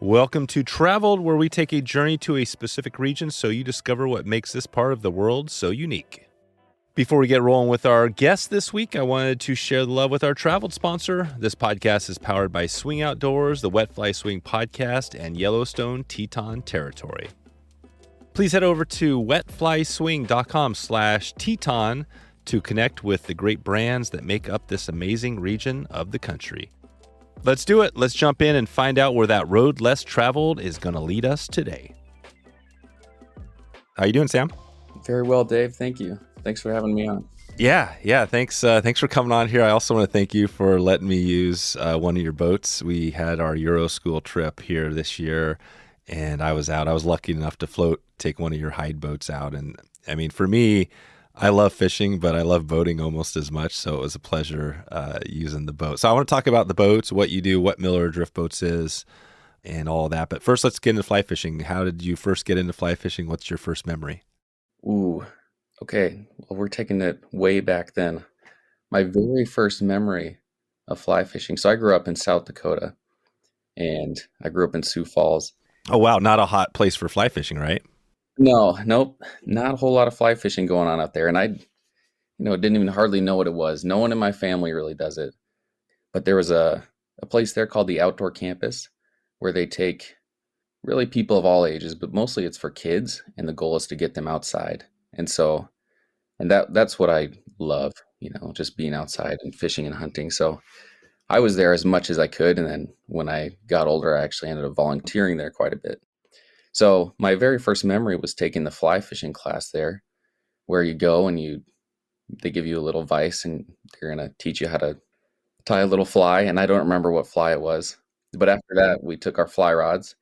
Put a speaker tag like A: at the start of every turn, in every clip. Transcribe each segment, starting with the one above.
A: Welcome to Traveled, where we take a journey to a specific region so you discover what makes this part of the world so unique. Before we get rolling with our guest this week, I wanted to share the love with our Traveled sponsor. This podcast is powered by Swing Outdoors, the Wet Fly Swing podcast, and Yellowstone Teton Territory. Please head over to wetflyswing.com/Teton to connect with the great brands that make up this amazing region of the country. Let's do it. Let's jump in and find out where that road less traveled is going to lead us today. How you doing, Sam?
B: Very well, Dave. Thank you. Thanks for having me on.
A: Yeah. Thanks for coming on here. I also want to thank you for letting me use one of your boats. We had our Euro school trip here this year, and I was out. I was lucky enough to take one of your Hyde boats out. And I mean, for me, I love fishing, but I love boating almost as much. So it was a pleasure using the boat. So I want to talk about the boats, what you do, what Miller Drift Boats is, and all that. But first, let's get into fly fishing. How did you first get into fly fishing? What's your first memory?
B: Ooh, okay. Well, we're taking it way back then. My very first memory of fly fishing. So I grew up in South Dakota, and I grew up in Sioux Falls.
A: Oh, wow. Not a hot place for fly fishing, right?
B: Nope. Not a whole lot of fly fishing going on out there. And I, didn't even hardly know what it was. No one in my family really does it. But there was a place there called the Outdoor Campus where they take really people of all ages, but mostly it's for kids. And the goal is to get them outside. And that's what I love, just being outside and fishing and hunting. So I was there as much as I could. And then when I got older, I actually ended up volunteering there quite a bit. So my very first memory was taking the fly fishing class there, where you go and they give you a little vise and they're going to teach you how to tie a little fly. And I don't remember what fly it was. But after that, we took our fly rods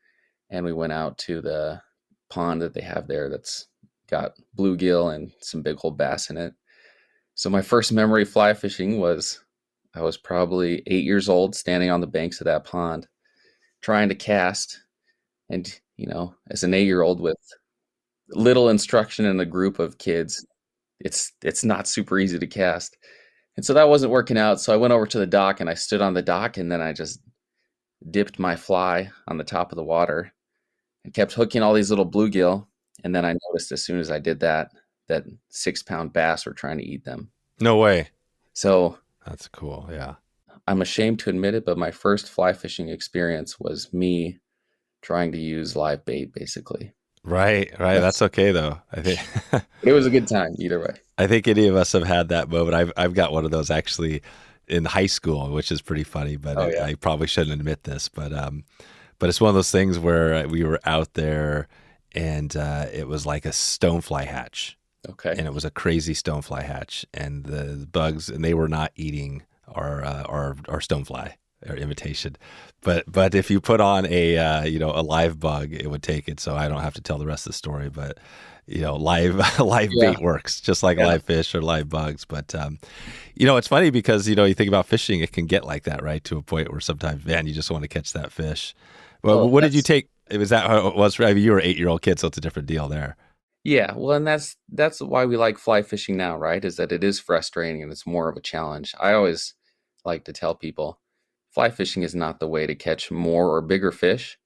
B: and we went out to the pond that they have there that's got bluegill and some big old bass in it. So my first memory of fly fishing was I was probably 8 years old, standing on the banks of that pond, trying to cast. And, as an 8-year-old with little instruction in a group of kids, it's not super easy to cast. And so that wasn't working out. So I went over to the dock and I stood on the dock and then I just dipped my fly on the top of the water and kept hooking all these little bluegill. And then I noticed as soon as I did that 6-pound bass were trying to eat them.
A: No way.
B: So
A: that's cool. Yeah.
B: I'm ashamed to admit it, but my first fly fishing experience was me trying to use live bait, basically.
A: Right. That's okay, though. I think
B: it was a good time either way.
A: I think any of us have had that moment. I've got one of those actually in high school, which is pretty funny, but I probably shouldn't admit this, but it's one of those things where we were out there and it was like a stonefly hatch.
B: Okay.
A: And it was a crazy stonefly hatch, and the bugs, and they were not eating our stonefly or imitation, but if you put on a live bug, it would take it. So I don't have to tell the rest of the story, but live bait works just like live fish or live bugs. But it's funny because you think about fishing, it can get like that, right? To a point where sometimes, man, you just want to catch that fish. Well, what did you take? Was that how it was? I mean, you were an 8-year-old kid, so it's a different deal there.
B: Yeah, well, and that's why we like fly fishing now, right? Is that it is frustrating and it's more of a challenge. I always like to tell people, fly fishing is not the way to catch more or bigger fish,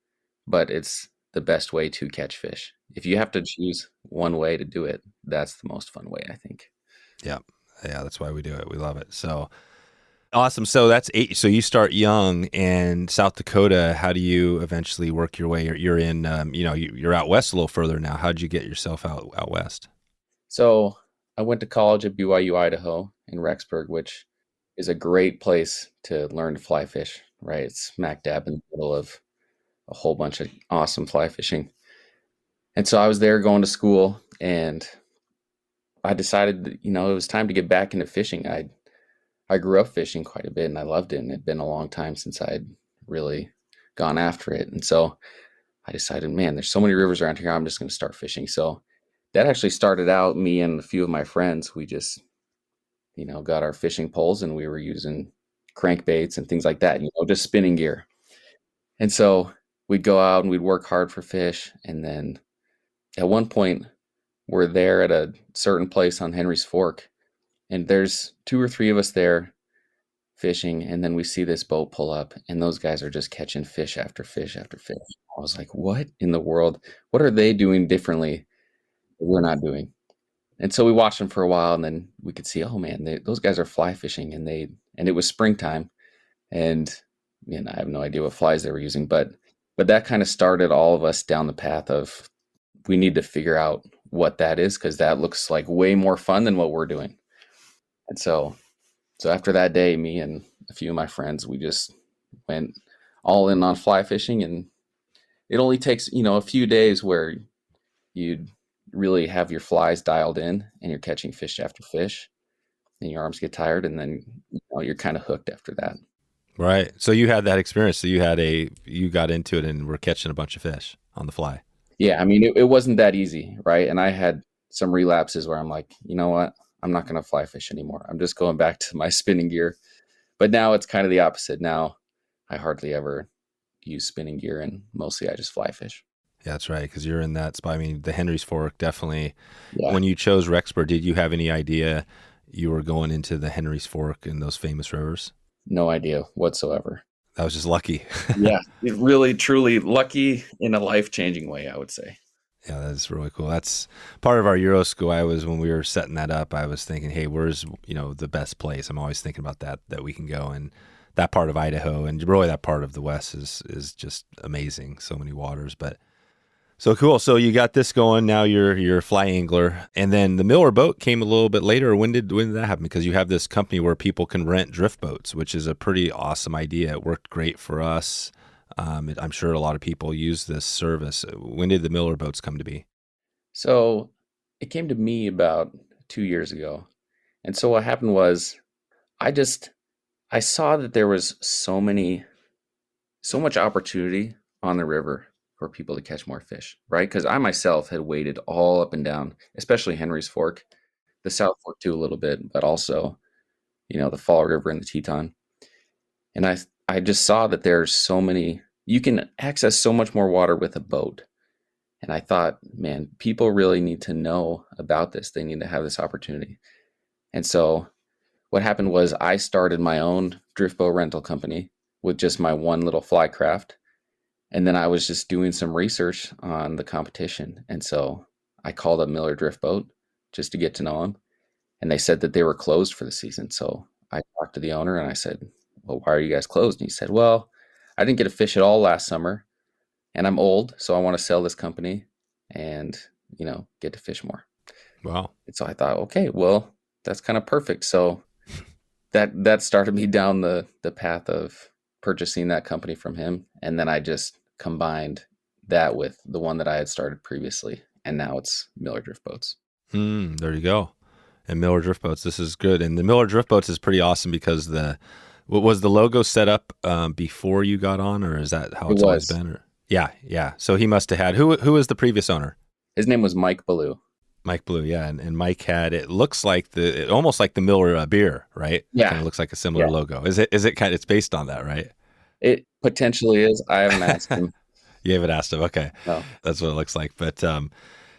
B: but it's the best way to catch fish. If you have to choose one way to do it, that's the most fun way, I think.
A: Yeah, that's why we do it. We love it. So awesome. So that's 8. So you start young, and South Dakota. How do you eventually work your way? You're in, you're out west a little further now. How did you get yourself out west?
B: So I went to college at BYU, Idaho in Rexburg, which is a great place to learn to fly fish, right? It's smack dab in the middle of a whole bunch of awesome fly fishing. And so I was there going to school, and I decided that, it was time to get back into fishing. I grew up fishing quite a bit and I loved it. And it'd been a long time since I'd really gone after it. And so I decided, man, there's so many rivers around here. I'm just going to start fishing. So that actually started out me and a few of my friends. We just, got our fishing poles and we were using crankbaits and things like that, just spinning gear. And so we'd go out and we'd work hard for fish. And then at one point we're there at a certain place on Henry's Fork, and there's 2 or 3 of us there fishing, and then we see this boat pull up, and those guys are just catching fish after fish after fish. I was like, what in the world? What are they doing differently that we're not doing? And so we watched them for a while, and then we could see, oh man, those guys are fly fishing, and it was springtime, and I have no idea what flies they were using, but that kind of started all of us down the path of we need to figure out what that is, because that looks like way more fun than what we're doing. And so after that day, me and a few of my friends, we just went all in on fly fishing, and it only takes, a few days where you really have your flies dialed in and you're catching fish after fish and your arms get tired, and then you're kind of hooked after that.
A: Right. So you had that experience. So you got into it and were catching a bunch of fish on the fly.
B: Yeah, I mean, it wasn't that easy, right? And I had some relapses where I'm like, you know what? I'm not going to fly fish anymore. I'm just going back to my spinning gear. But now it's kind of the opposite. Now I hardly ever use spinning gear, and mostly I just fly fish.
A: Yeah, that's right. Because you're in that spot. I mean, the Henry's Fork definitely.
B: Yeah.
A: When you chose Rexburg, did you have any idea you were going into the Henry's Fork and those famous rivers?
B: No idea whatsoever.
A: That was just lucky.
B: Yeah, it really, truly lucky in a life-changing way, I would say.
A: Yeah, that's really cool. That's part of our Euro school. When we were setting that up, I was thinking, hey, where's, the best place? I'm always thinking about that we can go. And that part of Idaho and really that part of the West is just amazing. So many waters, but so cool. So you got this going. Now you're a fly angler. And then the Miller boat came a little bit later. When did that happen? Because you have this company where people can rent drift boats, which is a pretty awesome idea. It worked great for us. I'm sure a lot of people use this service. When did the Miller boats come to be?
B: So it came to me about 2 years ago. And so what happened was I saw that there was so much opportunity on the river for people to catch more fish, right? Because I myself had waded all up and down, especially Henry's Fork, the South Fork too a little bit, but also, the Fall River and the Teton. And I just saw that you can access so much more water with a boat. And I thought, man, people really need to know about this. They need to have this opportunity. And so what happened was I started my own drift boat rental company with just my one little fly craft. And then I was just doing some research on the competition. And so I called up Miller Drift Boat just to get to know them. And they said that they were closed for the season. So I talked to the owner and I said, well, why are you guys closed? And he said, well, I didn't get to fish at all last summer and I'm old. So I want to sell this company and, get to fish more.
A: Wow.
B: And so I thought, okay, well, that's kind of perfect. So that started me down the path of purchasing that company from him. And then I just combined that with the one that I had started previously. And now it's Miller Drift Boats.
A: There you go. And Miller Drift Boats, this is good. And the Miller Drift Boats is pretty awesome because was the logo set up before you got on, or is that how it's always been? Or? Yeah. So he must have had, who was the previous owner?
B: His name was Mike Ballou.
A: Mike Blue, yeah, and Mike had, it looks like almost like the Miller beer, right?
B: Yeah,
A: kind of looks like a similar logo. Is it kind of, it's based on that, right?
B: It potentially is. I haven't asked him.
A: You haven't asked him, okay?
B: No.
A: That's what it looks like. But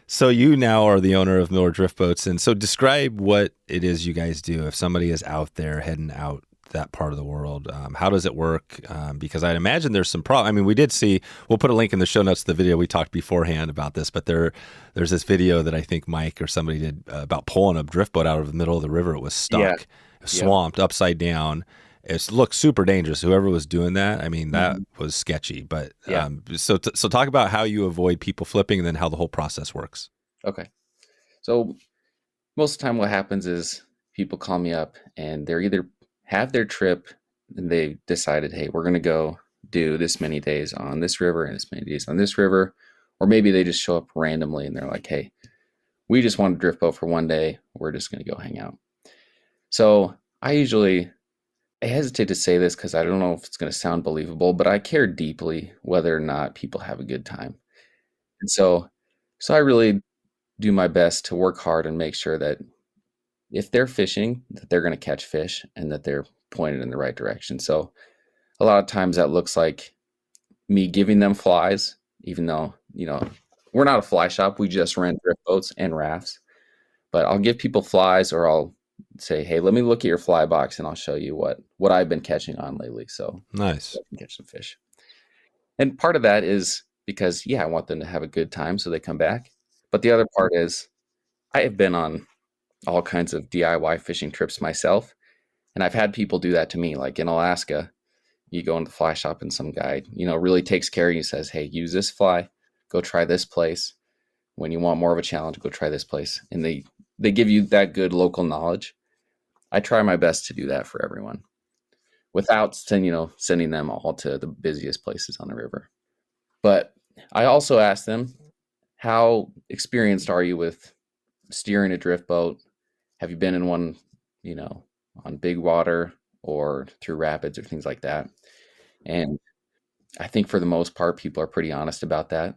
A: so you now are the owner of Miller Drift Boats, and so describe what it is you guys do. If somebody is out there heading out that part of the world, how does it work? Because I'd imagine there's some problem. I mean, we'll put a link in the show notes to the video. We talked beforehand about this, but there's this video that I think Mike or somebody did about pulling a drift boat out of the middle of the river. It was stuck, swamped, upside down. It looked super dangerous. Whoever was doing that, I mean, that was sketchy. But so talk about how you avoid people flipping and then how the whole process works.
B: Okay. So most of the time what happens is people call me up and they're either have their trip and they decided, hey, we're going to go do this many days on this river and this many days on this river. Or maybe they just show up randomly and they're like, hey, we just want to drift boat for one day. We're just going to go hang out. So I hesitate to say this because I don't know if it's going to sound believable, but I care deeply whether or not people have a good time. And so I really do my best to work hard and make sure that if they're fishing, that they're going to catch fish and that they're pointed in the right direction. So a lot of times that looks like me giving them flies, even though, we're not a fly shop. We just rent drift boats and rafts, but I'll give people flies or I'll say, hey, let me look at your fly box and I'll show you what I've been catching on lately. So
A: Nice.
B: I can catch some fish. And part of that is because, I want them to have a good time so they come back. But the other part is I have been on all kinds of DIY fishing trips myself. And I've had people do that to me. Like in Alaska, you go into the fly shop and some guy, really takes care of you, says, hey, use this fly, go try this place. When you want more of a challenge, go try this place. And they give you that good local knowledge. I try my best to do that for everyone without sending them all to the busiest places on the river. But I also ask them, how experienced are you with steering a drift boat? Have you been in one, on big water or through rapids or things like that? And I think for the most part, people are pretty honest about that.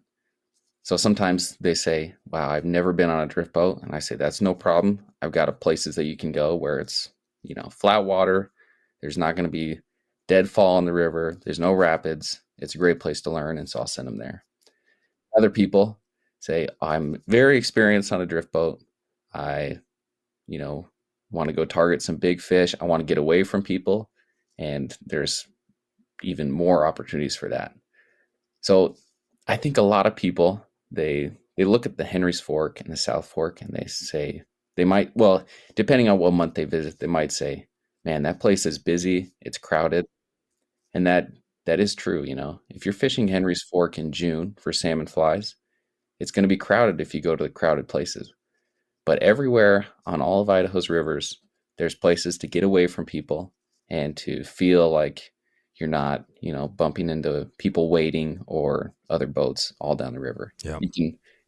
B: So sometimes they say, wow, I've never been on a drift boat. And I say, that's no problem. I've got places that you can go where it's, flat water. There's not going to be deadfall in the river. There's no rapids. It's a great place to learn. And so I'll send them there. Other people say, I'm very experienced on a drift boat. I, want to go target some big fish. I want to get away from people. And there's even more opportunities for that. So I think a lot of people, they look at the Henry's Fork and the South Fork and they say, depending on what month they visit, they might say, man, that place is busy, it's crowded. And that is true. If you're fishing Henry's Fork in June for salmon flies, it's going to be crowded if you go to the crowded places. But everywhere on all of Idaho's rivers, there's places to get away from people and to feel like you're not, bumping into people waiting or other boats all down the river.
A: Yeah.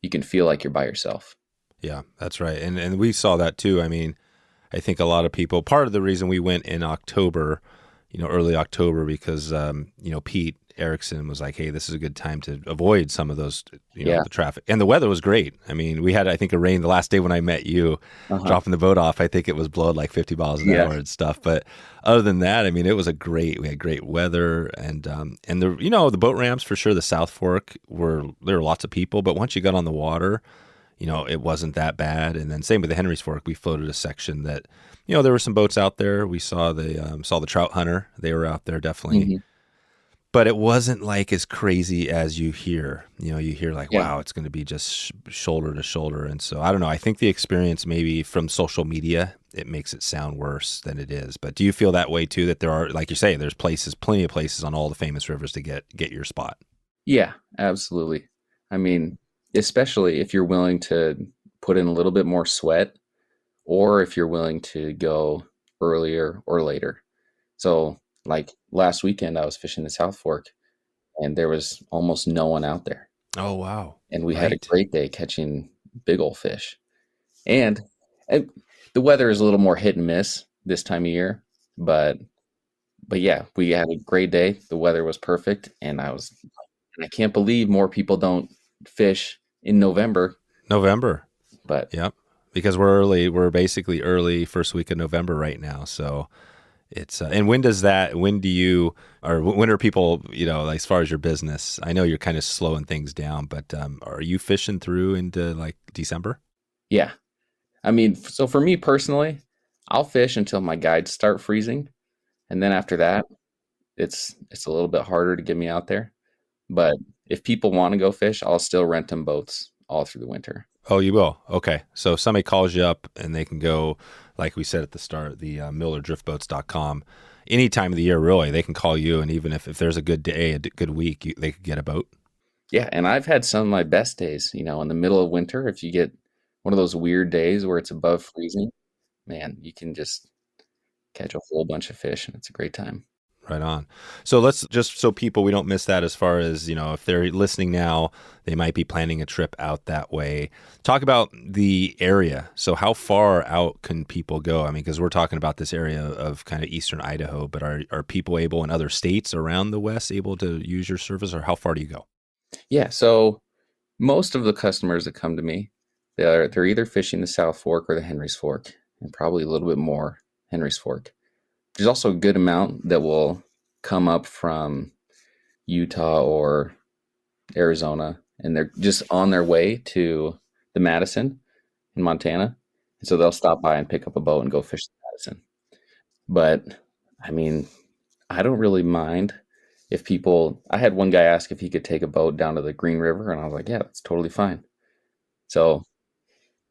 B: You can feel like you're by yourself.
A: Yeah, that's right. And we saw that too. I mean, I think a lot of people, part of the reason we went in October, early October, because, Pete Erickson was like, hey, this is a good time to avoid some of those, the traffic. And the weather was great. I mean, we had, I think, a rain the last day when I met you, dropping the boat off. I think it was blowing like 50 miles an hour and stuff. But other than that, I mean, we had great weather. And the boat ramps, for sure, the South Fork, there were lots of people. But once you got on the water, it wasn't that bad. And then same with the Henry's Fork, we floated a section that, there were some boats out there. We saw the trout hunter. They were out there definitely. Mm-hmm. But it wasn't like as crazy as you hear. You hear like, wow, it's going to be just shoulder to shoulder. And so I don't know. I think the experience maybe from social media, it makes it sound worse than it is. But do you feel that way too, that there are, like you say, there's plenty of places on all the famous rivers to get your spot?
B: Yeah, absolutely. I mean, especially if you're willing to put in a little bit more sweat, or if you're willing to go earlier or later. So like last weekend, I was fishing the South Fork and there was almost no one out there.
A: Oh, wow.
B: And we had a great day catching big old fish. And the weather is a little more hit and miss this time of year, but yeah, we had a great day. The weather was perfect. And I can't believe more people don't fish in November.
A: But yep. Because we're basically early first week of November right now. So it's, and when are people, as far as your business, I know you're kind of slowing things down, but are you fishing through into like December?
B: Yeah. I mean, so for me personally, I'll fish until my guides start freezing. And then after that, it's a little bit harder to get me out there. But if people want to go fish, I'll still rent them boats all through the winter.
A: Oh, you will? Okay. So if somebody calls you up and they can go, like we said at the start, the millerdriftboats.com, any time of the year, really, they can call you. And even if there's a good day, a good week, they could get a boat. Yeah.
B: And I've had some of my best days, in the middle of winter. If you get one of those weird days where it's above freezing, man, you can just catch a whole bunch of fish and it's a great time.
A: Right on. So let's just, so people, we don't miss that as far as, if they're listening now, they might be planning a trip out that way. Talk about the area. So how far out can people go? I mean, because we're talking about this area of kind of Eastern Idaho, but are people able in other states around the West able to use your service, or how far do you go?
B: Yeah. So most of the customers that come to me, they're either fishing the South Fork or the Henry's Fork, and probably a little bit more Henry's Fork. There's also a good amount that will come up from Utah or Arizona, and they're just on their way to the Madison in Montana. So they'll stop by and pick up a boat and go fish the Madison. But I mean, I don't really mind if people. I had one guy ask if he could take a boat down to the Green River, and I was like, yeah, that's totally fine. So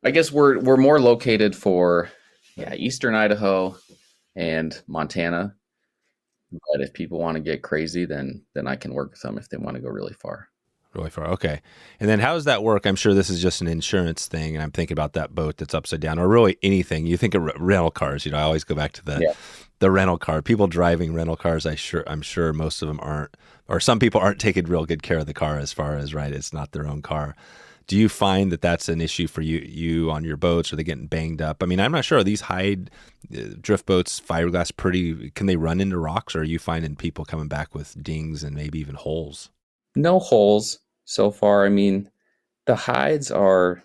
B: I guess we're more located for Eastern Idaho and Montana. But if people want to get crazy, then I can work with them if they want to go really far.
A: Really far. Okay. And then how does that work? I'm sure this is just an insurance thing. And I'm thinking about that boat that's upside down, or really anything. You think of rental cars. I always go back to the rental car. People driving rental cars, I'm sure most of them aren't, or some people aren't taking real good care of the car as far as, right, it's not their own car. Do you find that that's an issue for you on your boats? Are they getting banged up? I mean, I'm not sure. Are these Hyde drift boats, fiberglass, can they run into rocks, or are you finding people coming back with dings and maybe even holes?
B: No holes so far. I mean, the Hydes are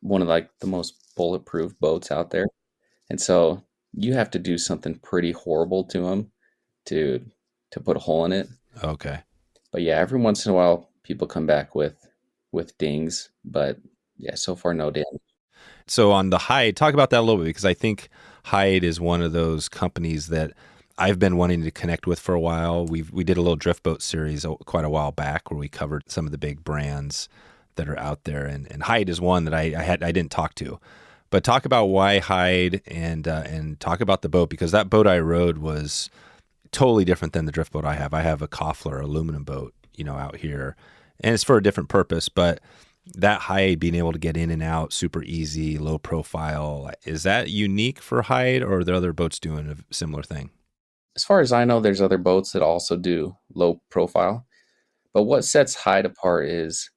B: one of the most bulletproof boats out there. And so you have to do something pretty horrible to them to put a hole in it.
A: Okay.
B: But yeah, every once in a while people come back with dings, but yeah, so far no damage.
A: So on the Hyde, talk about that a little bit, because I think Hyde is one of those companies that I've been wanting to connect with for a while. We did a little drift boat series quite a while back where we covered some of the big brands that are out there, and Hyde is one that I didn't talk to. But talk about why Hyde, and talk about the boat, because that boat I rode was totally different than the drift boat I have. I have a Koffler aluminum boat, out here, and it's for a different purpose. But that Hyde, being able to get in and out super easy, low profile, is that unique for Hyde, or are there other boats doing a similar thing?
B: As far as I know, there's other boats that also do low profile. But what sets Hyde apart is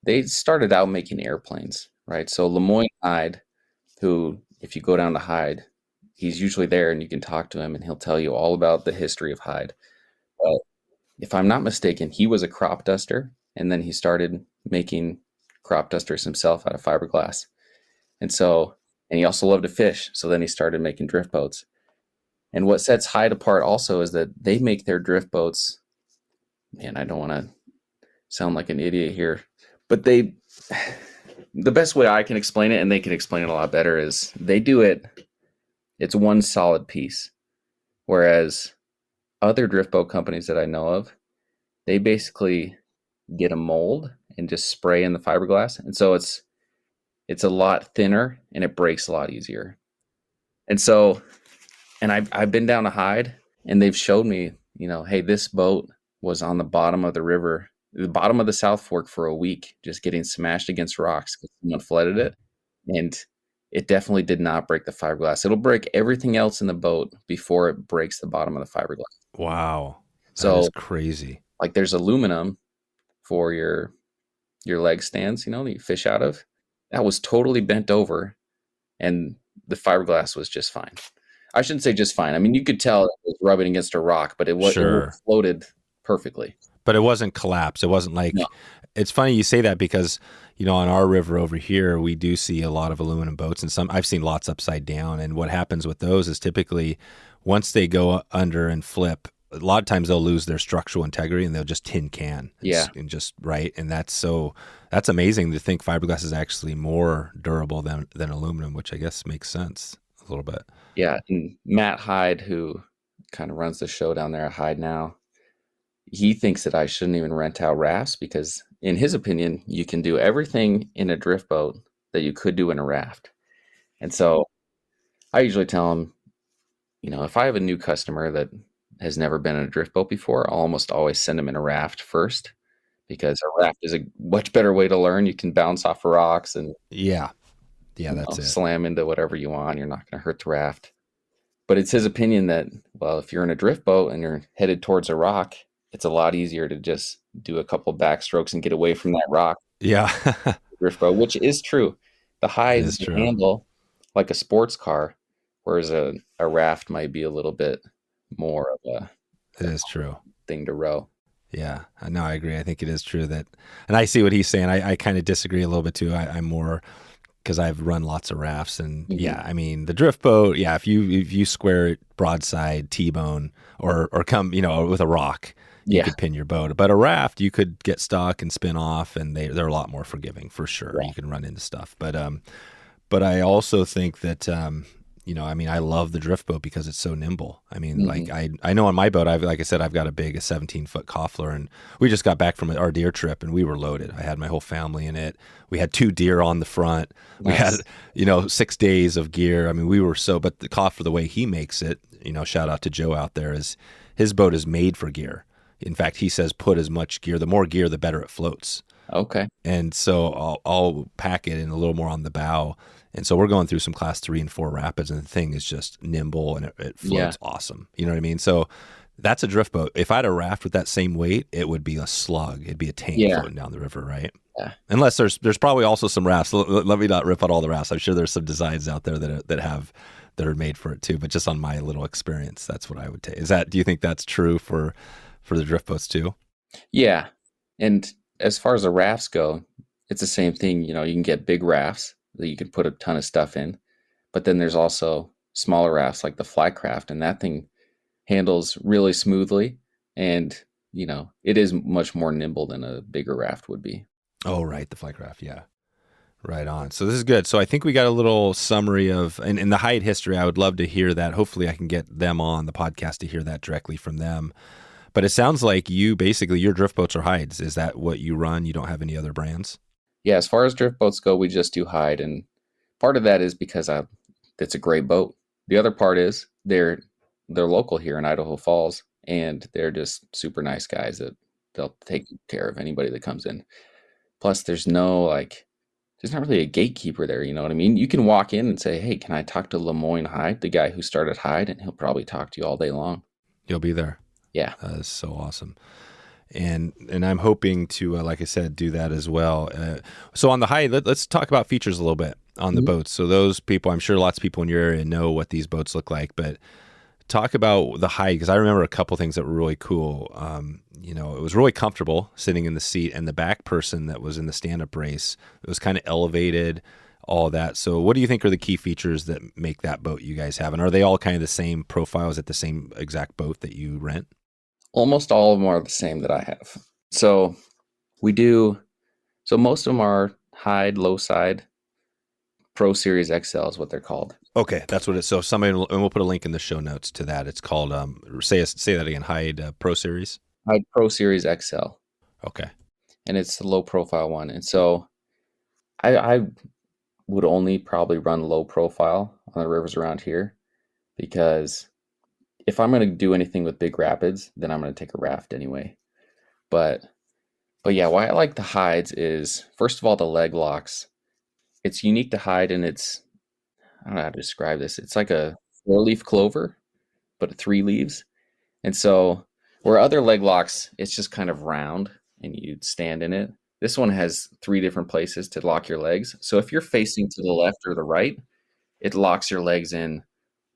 B: they started out making airplanes, right? So Lemoyne Hyde, who, if you go down to Hyde, he's usually there and you can talk to him and he'll tell you all about the history of Hyde. But if I'm not mistaken, he was a crop duster, and then he started making crop dusters himself out of fiberglass. And he also loved to fish. So then he started making drift boats. And what sets Hyde apart also is that they make their drift boats. Man, I don't want to sound like an idiot here, but the best way I can explain it, and they can explain it a lot better, is they do it's one solid piece. Whereas other drift boat companies that I know of, they basically get a mold and just spray in the fiberglass. And so it's a lot thinner and it breaks a lot easier. And I've been down to Hyde, and they've showed me, hey, this boat was on the bottom of the river, the bottom of the South Fork, for a week, just getting smashed against rocks because someone flooded it. And it definitely did not break the fiberglass. It'll break everything else in the boat before it breaks the bottom of the fiberglass.
A: Wow. That is crazy.
B: Like, there's aluminum for your leg stands, that you fish out of. That was totally bent over, and the fiberglass was just fine. I shouldn't say just fine. I mean, you could tell it was rubbing against a rock, but it floated perfectly.
A: But it wasn't collapsed. It wasn't like, no. It's funny you say that, because, on our river over here, we do see a lot of aluminum boats, and I've seen lots upside down. And what happens with those is typically once they go under and flip, a lot of times they'll lose their structural integrity and they'll just tin can. And just, right. And that's amazing to think fiberglass is actually more durable than aluminum, which I guess makes sense a little bit.
B: Yeah. And Matt Hyde, who kind of runs the show down there at Hyde now, he thinks that I shouldn't even rent out rafts, because in his opinion, you can do everything in a drift boat that you could do in a raft. And so I usually tell him, if I have a new customer that has never been in a drift boat before, I'll almost always send them in a raft first, because a raft is a much better way to learn. You can bounce off of rocks and
A: that's it.
B: Slam into whatever you want. You're not going to hurt the raft. But it's his opinion that, well, if you're in a drift boat and you're headed towards a rock, it's a lot easier to just do a couple backstrokes and get away from that rock.
A: Yeah.
B: Drift boat, which is true. The Hydes handle like a sports car, whereas a raft might be a little bit more of
A: it is true
B: thing to row.
A: Yeah, no, I agree. I think it is true that, and I see what he's saying. I kind of disagree a little bit too. I'm more, because I've run lots of rafts, and yeah, I mean the drift boat. Yeah, if you square it broadside, T-bone, or come, with a rock, you could pin your boat. But a raft, you could get stuck and spin off, and they're a lot more forgiving for sure. Right. You can run into stuff, but But I also think that, I mean, I love the drift boat because it's so nimble. I mean, like
B: Hmm.
A: I know on my boat, like I said, I've got a 17-foot Koffler, and we just got back from our deer trip, and we were loaded. I had my whole family in it. We had 2 deer on the front. We had,
B: Nice.
A: 6 days of gear. I mean, but the Koffler, the way he makes it, shout out to Joe out there, is his boat is made for gear. In fact, he says put as much gear, the more gear, the better it floats.
B: Okay.
A: And so I'll pack it in a little more on the bow. And so we're going through some class 3 and 4 rapids, and the thing is just nimble, and it
B: Yeah.
A: floats awesome. You know what I mean? So that's a drift boat. If I had a raft with that same weight, it would be a slug. It'd be a tank
B: Yeah.
A: floating down the river, right?
B: Yeah.
A: Unless there's probably also some rafts. Let me not rip on all the rafts. I'm sure there's some designs out there that are made for it too. But just on my little experience, that's what I would take. Do you think that's true for the drift boats too?
B: Yeah. And as far as the rafts go, it's the same thing. You can get big rafts that you can put a ton of stuff in, but then there's also smaller rafts like the Flycraft, and that thing handles really smoothly, and it is much more nimble than a bigger raft would be.
A: Oh, right, the Flycraft, yeah. Right on. So this is good. So I think we got a little summary of, and in the Hyde history, I would love to hear that. Hopefully I can get them on the podcast to hear that directly from them. But it sounds like your drift boats are Hydes. Is that what you run? You don't have any other brands?
B: Yeah, as far as drift boats go, we just do Hyde, and part of that is because it's a great boat. The other part is they're local here in Idaho Falls, and they're just super nice guys that they'll take care of anybody that comes in. Plus, there's not really a gatekeeper there. You know what I mean? You can walk in and say, "Hey, can I talk to Lemoyne Hyde, the guy who started Hyde?" And he'll probably talk to you all day long.
A: You'll be there.
B: Yeah.
A: That is so awesome. And I'm hoping to, like I said, do that as well. So on the Hyde, let's talk about features a little bit on the
B: Mhm.
A: boats. So those people, I'm sure lots of people in your area know what these boats look like, but talk about the Hyde, because I remember a couple things that were really cool. It was really comfortable sitting in the seat, and the back person that was in the stand-up race, it was kind of elevated, all that. So what do you think are the key features that make that boat you guys have? And are they all kind of the same profile? Is it the same exact boat that you rent?
B: Almost all of them are the same that I have. So we do. So most of them are Hyde low side Pro Series XL is what they're called.
A: Okay, that's what it is. So and we'll put a link in the show notes to that. It's called, say that again, Hyde Pro Series.
B: Hyde Pro Series XL,
A: Okay.
B: and it's the low profile one. And so I would only probably run low profile on the rivers around here, because if I'm going to do anything with big rapids, then I'm going to take a raft anyway. But yeah, why I like the Hydes is, first of all, the leg locks. It's unique to Hyde, and I don't know how to describe this. It's like a 4-leaf clover, but 3 leaves. And so where other leg locks, it's just kind of round and you'd stand in it. This one has 3 different places to lock your legs. So if you're facing to the left or the right, it locks your legs in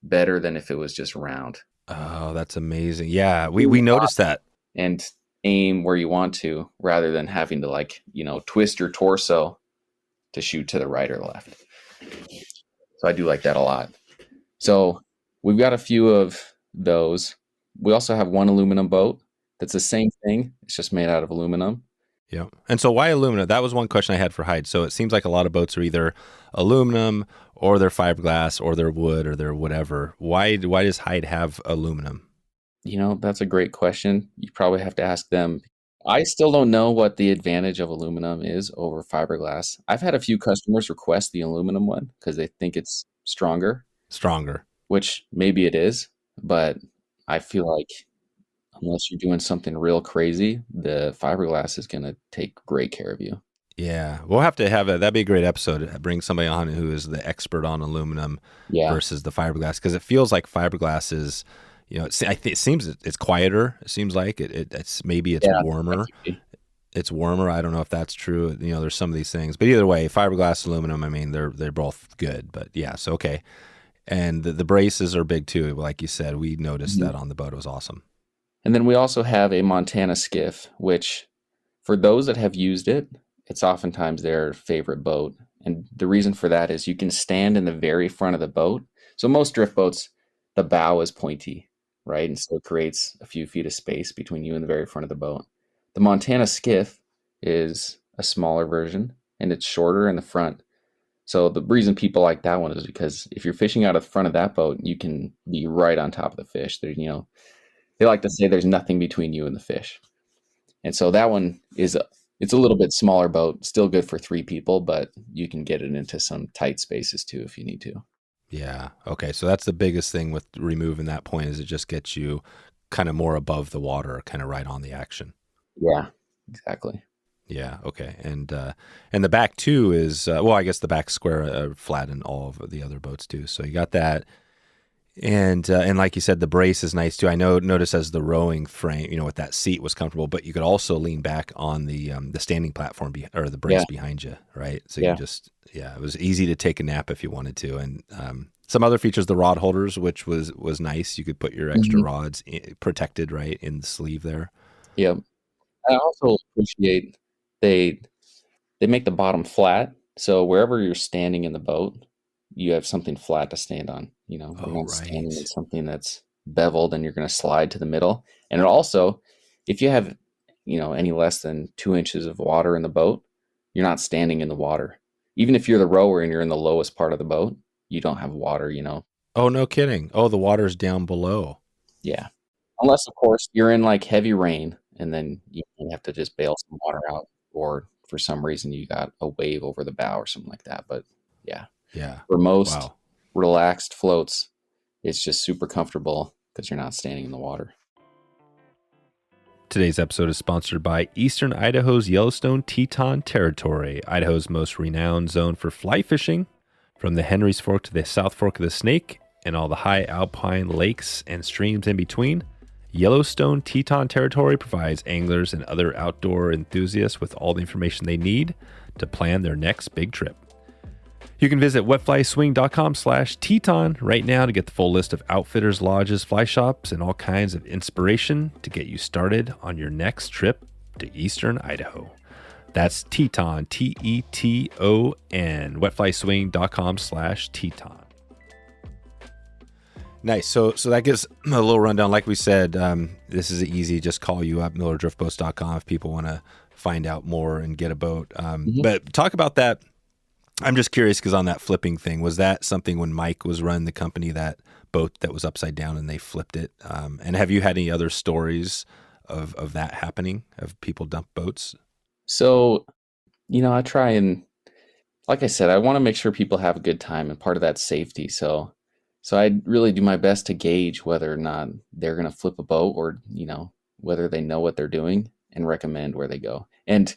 B: better than if it was just round.
A: Oh, that's amazing. Yeah, we noticed that.
B: And aim where you want to, rather than having to twist your torso to shoot to the right or left. So I do like that a lot. So we've got a few of those. We also have one aluminum boat that's the same thing. It's just made out of aluminum.
A: Yeah. And so why aluminum? That was one question I had for Hyde. So it seems like a lot of boats are either aluminum or they're fiberglass or they're wood or they're whatever. Why does Hyde have aluminum?
B: That's a great question. You probably have to ask them. I still don't know what the advantage of aluminum is over fiberglass. I've had a few customers request the aluminum one because they think it's stronger,
A: Stronger.
B: which maybe it is, but I feel like unless you're doing something real crazy, the fiberglass is going to take great care of you.
A: Yeah. We'll have to have that'd be a great episode. Bring somebody on who is the expert on aluminum versus the fiberglass, because it feels like fiberglass is, it seems it's quieter. It seems like it's warmer. It's warmer. I don't know if that's true. There's some of these things, but either way, fiberglass, aluminum, I mean, they're both good. But yeah, so okay. And the braces are big too. Like you said, we noticed that on the boat. It was awesome.
B: And then we also have a Montana Skiff, which for those that have used it, it's oftentimes their favorite boat. And the reason for that is you can stand in the very front of the boat. So most drift boats, the bow is pointy, right? And so it creates a few feet of space between you and the very front of the boat. The Montana Skiff is a smaller version, and it's shorter in the front. So the reason people like that one is because if you're fishing out of the front of that boat, you can be right on top of the fish. There, they like to say there's nothing between you and the fish. And so that one it's a little bit smaller boat, still good for 3 people, but you can get it into some tight spaces too if you need to.
A: Yeah. Okay. So that's the biggest thing with removing that point is it just gets you kind of more above the water, kind of right on the action.
B: Yeah, exactly.
A: Yeah. Okay. And the back too is well, I guess the back square flat in all of the other boats too. So you got that, and like you said, the brace is nice too. I notice as the rowing frame, with that seat was comfortable, but you could also lean back on the standing platform or the brace
B: Yeah,
A: behind you, right? So you
B: yeah.
A: just it was easy to take a nap if you wanted to, and some other features, the rod holders, which was nice. You could put your extra
B: Hmm.
A: rods protected right in the sleeve there.
B: Yeah. I also appreciate they they make the bottom flat, so wherever you're standing in the boat, you have something flat to stand on. You're
A: Oh,
B: not standing in
A: right.
B: something that's beveled and you're going to slide to the middle. And it also, if you have, any less than 2 inches of water in the boat, you're not standing in the water. Even if you're the rower and you're in the lowest part of the boat, you don't have water.
A: Oh, no kidding. Oh, the water's down below.
B: Yeah. Unless, of course, you're in like heavy rain and then you have to just bail some water out, or for some reason you got a wave over the bow or something like that. But yeah,
A: Yeah.
B: for most
A: Wow.
B: relaxed floats, it's just super comfortable because you're not standing in the water.
A: Today's episode is sponsored by Eastern Idaho's Yellowstone Teton Territory, Idaho's most renowned zone for fly fishing, from the Henry's Fork to the South Fork of the Snake and all the high alpine lakes and streams in between. Yellowstone Teton Territory provides anglers and other outdoor enthusiasts with all the information they need to plan their next big trip. You can visit wetflyswing.com/Teton right now to get the full list of outfitters, lodges, fly shops, and all kinds of inspiration to get you started on your next trip to Eastern Idaho. That's Teton, Teton, wetflyswing.com/Teton. Nice. So that gives a little rundown. Like we said, this is easy. Just call you up, millerdriftboats.com if people want to find out more and get a boat.
B: Mhm.
A: But talk about that. I'm just curious because on that flipping thing, was that something when Mike was running the company, that boat that was upside down and they flipped it? And have you had any other stories of that happening, of people dump boats?
B: So, I try and, like I said, I want to make sure people have a good time, and part of that's safety. So I really do my best to gauge whether or not they're going to flip a boat, or, whether they know what they're doing, and recommend where they go. And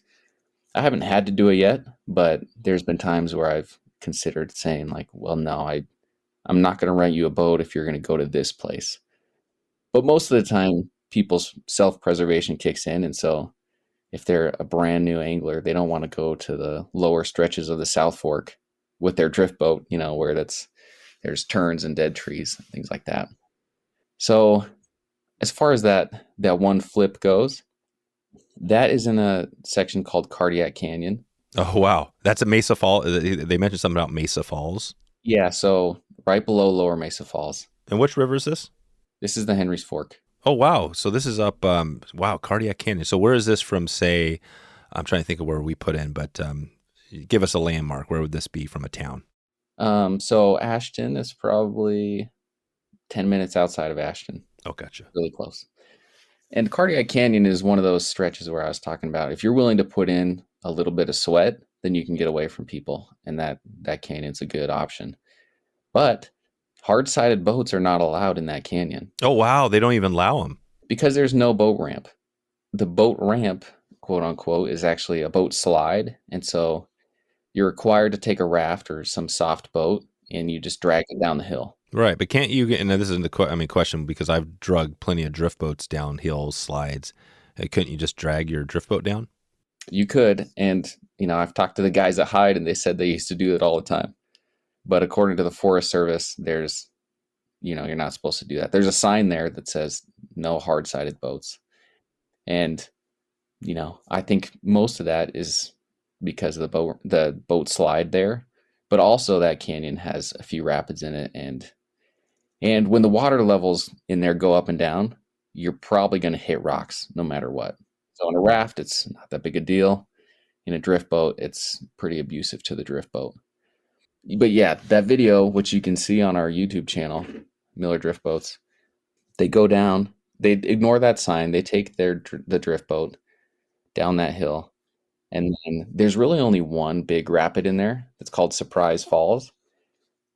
B: I haven't had to do it yet, but there's been times where I've considered saying like, well, no, I'm not going to rent you a boat if you're going to go to this place. But most of the time, people's self-preservation kicks in, and so if they're a brand new angler, they don't want to go to the lower stretches of the South Fork with their drift boat, where there's turns and dead trees and things like that. So as far as that one flip goes, that is in a section called Cardiac Canyon.
A: Oh, wow. That's a Mesa Fall. They mentioned something about Mesa Falls.
B: Yeah, so right below Lower Mesa Falls.
A: And which river is this?
B: This is the Henry's Fork.
A: Oh, wow. So this is up, wow, Cardiac Canyon. So where is this from, say, I'm trying to think of where we put in, but give us a landmark. Where would this be from a town?
B: So Ashton is probably 10 minutes outside of Ashton.
A: Oh, gotcha.
B: Really close. And Cardiac Canyon is one of those stretches where I was talking about. If you're willing to put in a little bit of sweat, then you can get away from people, and that canyon's a good option. But hard-sided boats are not allowed in that canyon
A: Oh, wow. They don't even allow them.
B: because there's no boat ramp. The boat ramp, quote unquote, is actually a boat slide, and so you're required to take a raft or some soft boat, and you just drag it down the hill.
A: Right. But can't you get, and this isn't the question, because I've drugged plenty of drift boats down hills, slides. Couldn't you just drag your drift boat down?
B: You could, and I've talked to the guys at Hyde, and they said they used to do it all the time. But according to the Forest Service, there's, you're not supposed to do that. There's a sign there that says no hard-sided boats. And, I think most of that is because of the boat slide there, but also that canyon has a few rapids in it, and when the water levels in there go up and down, you're probably going to hit rocks no matter what. So in a raft, it's not that big a deal. In a drift boat, it's pretty abusive to the drift boat. But yeah, that video, which you can see on our YouTube channel, Miller Drift Boats, they go down, they ignore that sign, they take the drift boat down that hill, and then there's really only one big rapid in there. It's called Surprise Falls.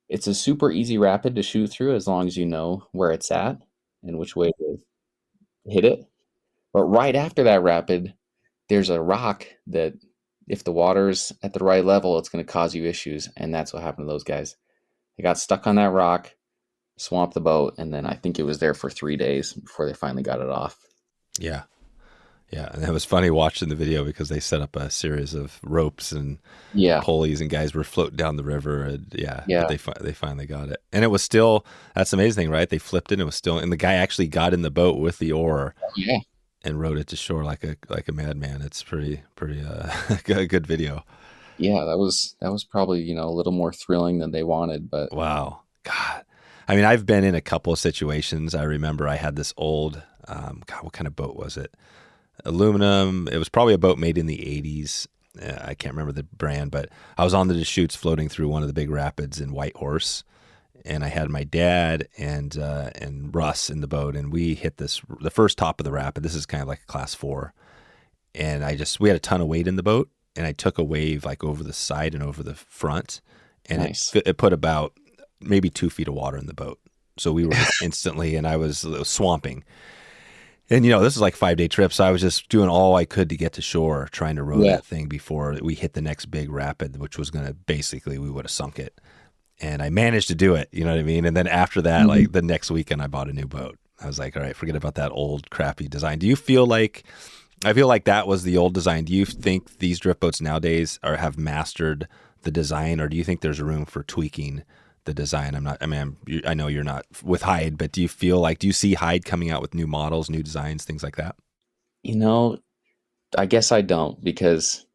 B: It's a super easy rapid to shoot through as long as you know where it's at and which way to hit it. But right after that rapid, there's a rock that if the water's at the right level, it's going to cause you issues. And that's what happened to those guys. They got stuck on that rock, swamped the boat, and then I think it was there for 3 days before they finally got it off.
A: Yeah. Yeah. And it was funny watching the video because they set up a series of ropes and
B: Yeah.
A: pulleys and guys were floating down the river. And yeah,
B: Yeah.
A: but they finally got it. And it was still, that's the amazing thing, right? They flipped it. And it was still, and the guy actually got in the boat with the oar
B: Yeah.
A: and rode it to shore like a madman. It's pretty good video.
B: Yeah. That was probably, you know, a little more thrilling than they wanted, but
A: Wow. God. I mean, I've been in a couple of situations. I remember I had this old, God, what kind of boat was it? Aluminum. It was probably a boat made in the 80s. I can't remember the brand, but I was on the Deschutes floating through one of the big rapids in Whitehorse, and I had my dad and Russ in the boat, and we hit the first top of the rapid. This is kind of like a class 4, and we had a ton of weight in the boat, and I took a wave like over the side and over the front, and
B: nice.
A: it put about maybe 2 feet of water in the boat. So we were just instantly, and it was swamping. And, you know, this is like a 5-day trip. So I was just doing all I could to get to shore, trying to row that thing before we hit the next big rapid, which was going to basically, we would have sunk it. And I managed to do it. You know what I mean? And then after that, like the next weekend, I bought a new boat. I was like, all right, forget about that old crappy design. Do you feel like, I feel like that was the old design. Do you think these drift boats nowadays have mastered the design, or do you think there's room for tweaking the design? I know you're not with Hyde, but do you see Hyde coming out with new models, new designs, things like that?
B: You know, I guess I don't, because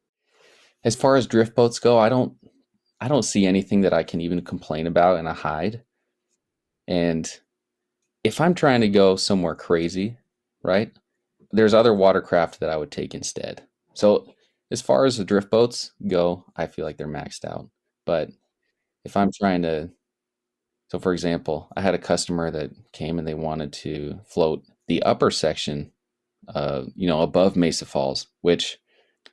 B: as far as drift boats go, I don't see anything that I can even complain about in a Hyde. And if I'm trying to go somewhere crazy, right? There's other watercraft that I would take instead. So as far as the drift boats go, I feel like they're maxed out. But if I'm trying to, so for example, I had a customer that came and they wanted to float the upper section, you know, above Mesa Falls, which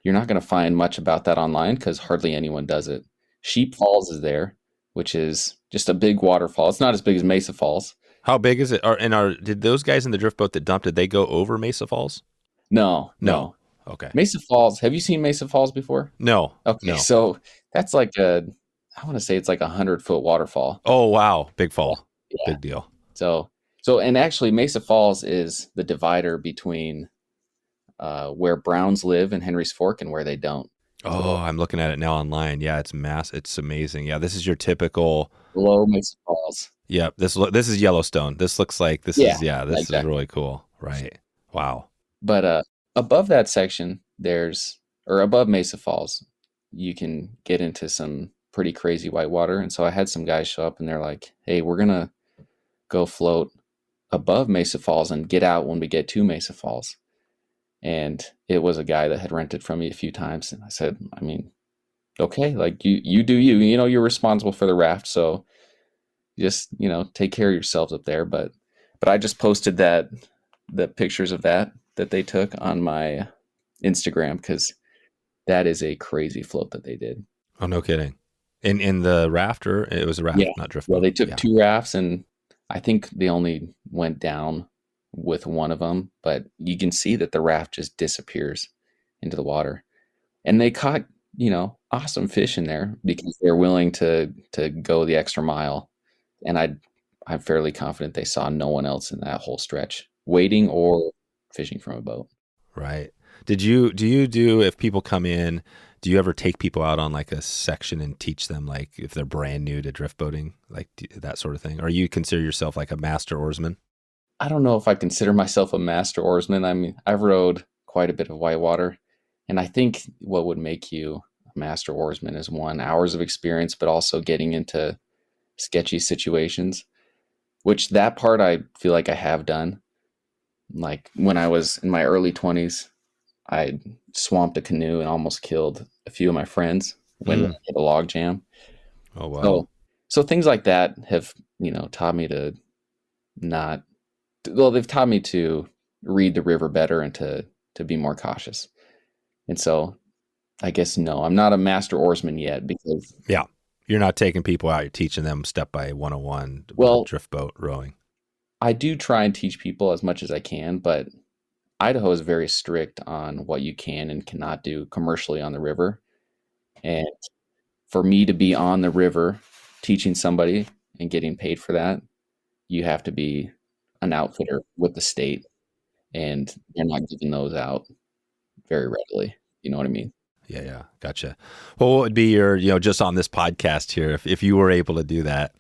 B: you're not going to find much about that online because hardly anyone does it. Sheep Falls is there, which is just a big waterfall. It's not as big as Mesa Falls.
A: How big is it? Did those guys in the drift boat that dumped, did they go over Mesa Falls?
B: No,
A: No.
B: no.
A: Okay.
B: Mesa Falls. Have you seen Mesa Falls before?
A: No.
B: Okay,
A: No.
B: so that's like I want to say it's like 100-foot waterfall.
A: Oh, wow. Big fall.
B: Yeah.
A: Big deal.
B: So, and actually Mesa Falls is the divider between where Browns live in Henry's Fork and where they don't.
A: Oh, I'm looking at it now online. Yeah, it's It's amazing. Yeah, this is your typical.
B: Below Mesa Falls.
A: Yeah, this is Yellowstone. This looks like this is really cool. Right. Wow.
B: But above that section, above Mesa Falls, you can get into some pretty crazy whitewater. And so I had some guys show up and they're like, hey, we're going to go float above Mesa Falls and get out when we get to Mesa Falls. And it was a guy that had rented from me a few times. And I said, I mean, okay, like you do you know, you're responsible for the raft. So just, you know, take care of yourselves up there. But I just posted the pictures of that they took on my Instagram, because that is a crazy float that they did.
A: Oh, no kidding. In the rafter, it was a raft, not drift boat.
B: Well, they took 2 rafts, and I think they only went down with one of them, but you can see that the raft just disappears into the water. And they caught, you know, awesome fish in there because they're willing to go the extra mile. And I'm fairly confident they saw no one else in that whole stretch wading or fishing from a boat.
A: Right. Do you, if people come in, do you ever take people out on like a section and teach them, like if they're brand new to drift boating, like that sort of thing? Or you consider yourself like a master oarsman?
B: I don't know if I consider myself a master oarsman. I mean, I've rowed quite a bit of whitewater, and I think what would make you a master oarsman is 1, hours of experience, but also getting into sketchy situations, which that part I feel like I have done. Like when I was in my early 20s, I swamped a canoe and almost killed a few of my friends when we hit a log jam.
A: Oh, wow.
B: So things like that have, taught me to not, well, they've taught me to read the river better and to be more cautious. And so I guess no, I'm not a master oarsman yet because,
A: Yeah. You're not taking people out. You're teaching them step by 101
B: well,
A: drift boat rowing.
B: I do try and teach people as much as I can, but Idaho is very strict on what you can and cannot do commercially on the river. And for me to be on the river teaching somebody and getting paid for that, you have to be an outfitter with the state, and they're not giving those out very readily. You know what I mean?
A: Yeah, yeah. Gotcha. Well, what would be your, just on this podcast here, if you were able to do that,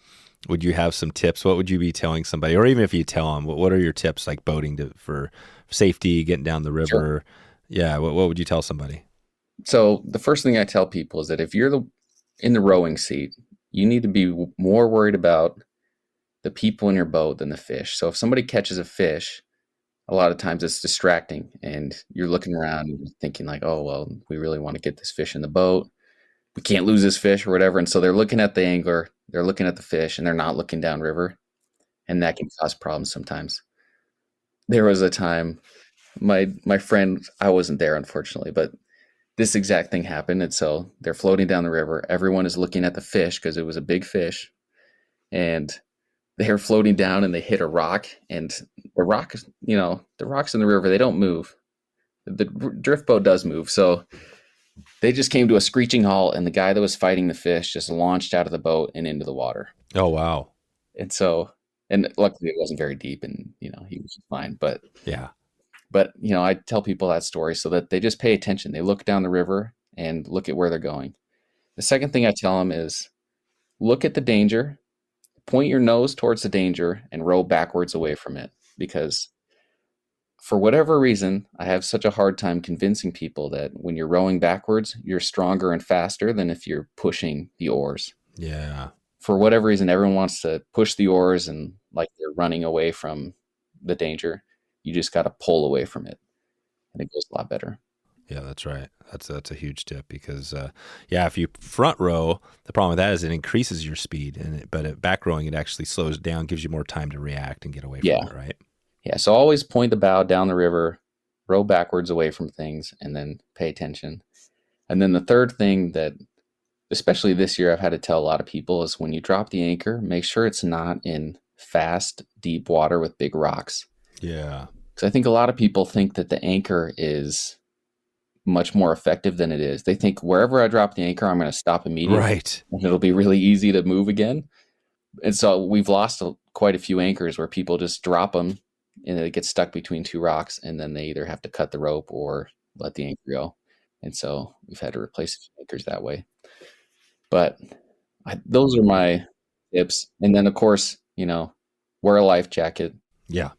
A: would you have some tips? What would you be telling somebody? Or even if you tell them, what are your tips like boating for safety, getting down the river?
B: Sure.
A: Yeah. What would you tell somebody?
B: So the first thing I tell people is that if you're in the rowing seat, you need to be more worried about the people in your boat than the fish. So if somebody catches a fish, a lot of times it's distracting and you're looking around and thinking like, oh, well, we really want to get this fish in the boat. We can't lose this fish or whatever. And so they're looking at the angler, they're looking at the fish, and they're not looking downriver. And that can cause problems sometimes. There was a time my friend, I wasn't there unfortunately, but this exact thing happened. And so they're floating down the river. Everyone is looking at the fish because it was a big fish. And they're floating down and they hit a rock. And the rock, the rocks in the river, they don't move. The drift boat does move. So they just came to a screeching halt, and the guy that was fighting the fish just launched out of the boat and into the water.
A: Oh, wow.
B: And so, and luckily it wasn't very deep, and he was fine. But
A: Yeah.
B: I tell people that story so that they just pay attention. They look down the river and look at where they're going. The second thing I tell them is look at the danger, point your nose towards the danger, and row backwards away from it. Because for whatever reason, I have such a hard time convincing people that when you're rowing backwards, you're stronger and faster than if you're pushing the oars.
A: Yeah.
B: For whatever reason, everyone wants to push the oars and like they're running away from the danger. You just got to pull away from it, and it goes a lot better.
A: Yeah, that's right. That's a huge tip because, if you front row, the problem with that is it increases your speed, but at back rowing, it actually slows it down, gives you more time to react and get away from it, right?
B: Yeah, so always point the bow down the river, row backwards away from things, and then pay attention. And then the third thing that, especially this year, I've had to tell a lot of people is when you drop the anchor, make sure it's not in fast, deep water with big rocks.
A: Yeah.
B: Because I think a lot of people think that the anchor is much more effective than it is. They think wherever I drop the anchor, I'm going to stop immediately.
A: Right.
B: And it'll be really easy to move again. And so we've lost quite a few anchors where people just drop them and it gets stuck between two rocks, and then they either have to cut the rope or let the anchor go. And so we've had to replace anchors that way. But those are my tips. And then, of course, wear a life jacket.
A: Yeah.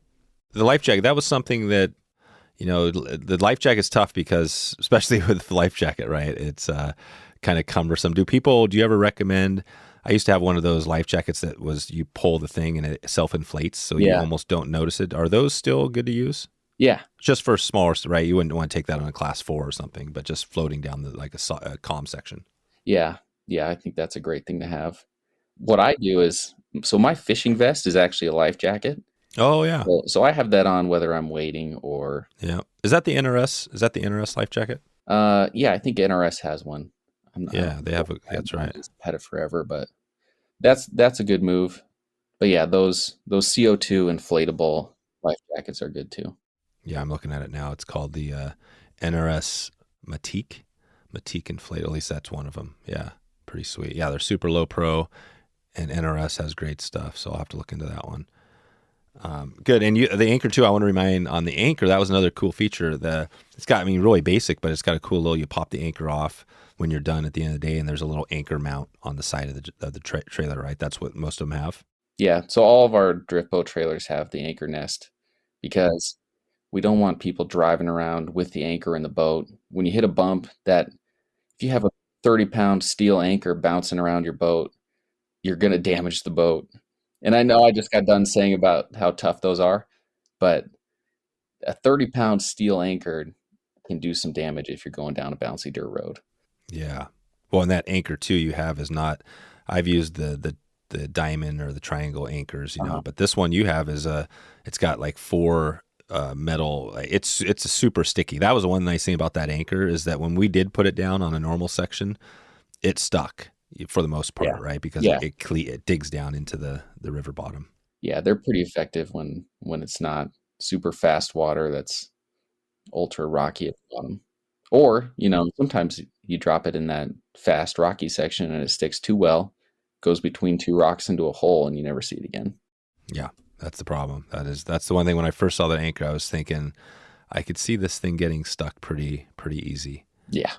A: The life jacket, that was something that, the life jacket's tough because, especially with the life jacket, right? It's kind of cumbersome. Do you ever recommend, I used to have one of those life jackets that was, you pull the thing and it self-inflates, so you almost don't notice it. Are those still good to use?
B: Yeah.
A: Just for smaller, right? You wouldn't want to take that on a class 4 or something, but just floating down a calm section.
B: Yeah. Yeah, I think that's a great thing to have. What I do is, so my fishing vest is actually a life jacket.
A: Oh, yeah.
B: So I have that on whether I'm waiting or...
A: Yeah. Is that the NRS? Is that the NRS life jacket?
B: Yeah, I think NRS has one.
A: They have that's right.
B: I've had it forever, but that's a good move. But yeah, those CO2 inflatable life jackets are good too.
A: Yeah, I'm looking at it now. It's called the NRS Matique Inflatable. At least that's one of them. Yeah, pretty sweet. Yeah, they're super low pro, and NRS has great stuff. So I'll have to look into that one. Good. And the anchor too, I want to remind on the anchor, that was another cool feature. It's got, really basic, but it's got a cool little, you pop the anchor off when you're done at the end of the day, and there's a little anchor mount on the side of the trailer, right? That's what most of them have.
B: Yeah. So all of our drift boat trailers have the anchor nest because we don't want people driving around with the anchor in the boat. When you hit a bump, if you have a 30-pound steel anchor bouncing around your boat, you're going to damage the boat. And I know I just got done saying about how tough those are, but a 30-pound steel anchor can do some damage if you're going down a bouncy dirt road.
A: Yeah. Well, and that anchor too you have is not. I've used the diamond or the triangle anchors,
B: Uh-huh.
A: but this one you have is it's got like four metal. It's a super sticky. That was the one nice thing about that anchor is that when we did put it down on a normal section, it stuck for the most
B: Yeah.
A: part, right? Because
B: Yeah.
A: it digs down into the river bottom.
B: Yeah, they're pretty effective when it's not super fast water that's ultra rocky at the bottom. Or, sometimes you drop it in that fast rocky section and it sticks too well, goes between two rocks into a hole and you never see it again.
A: Yeah, that's the problem. That's the one thing when I first saw that anchor, I was thinking I could see this thing getting stuck pretty easy.
B: Yeah.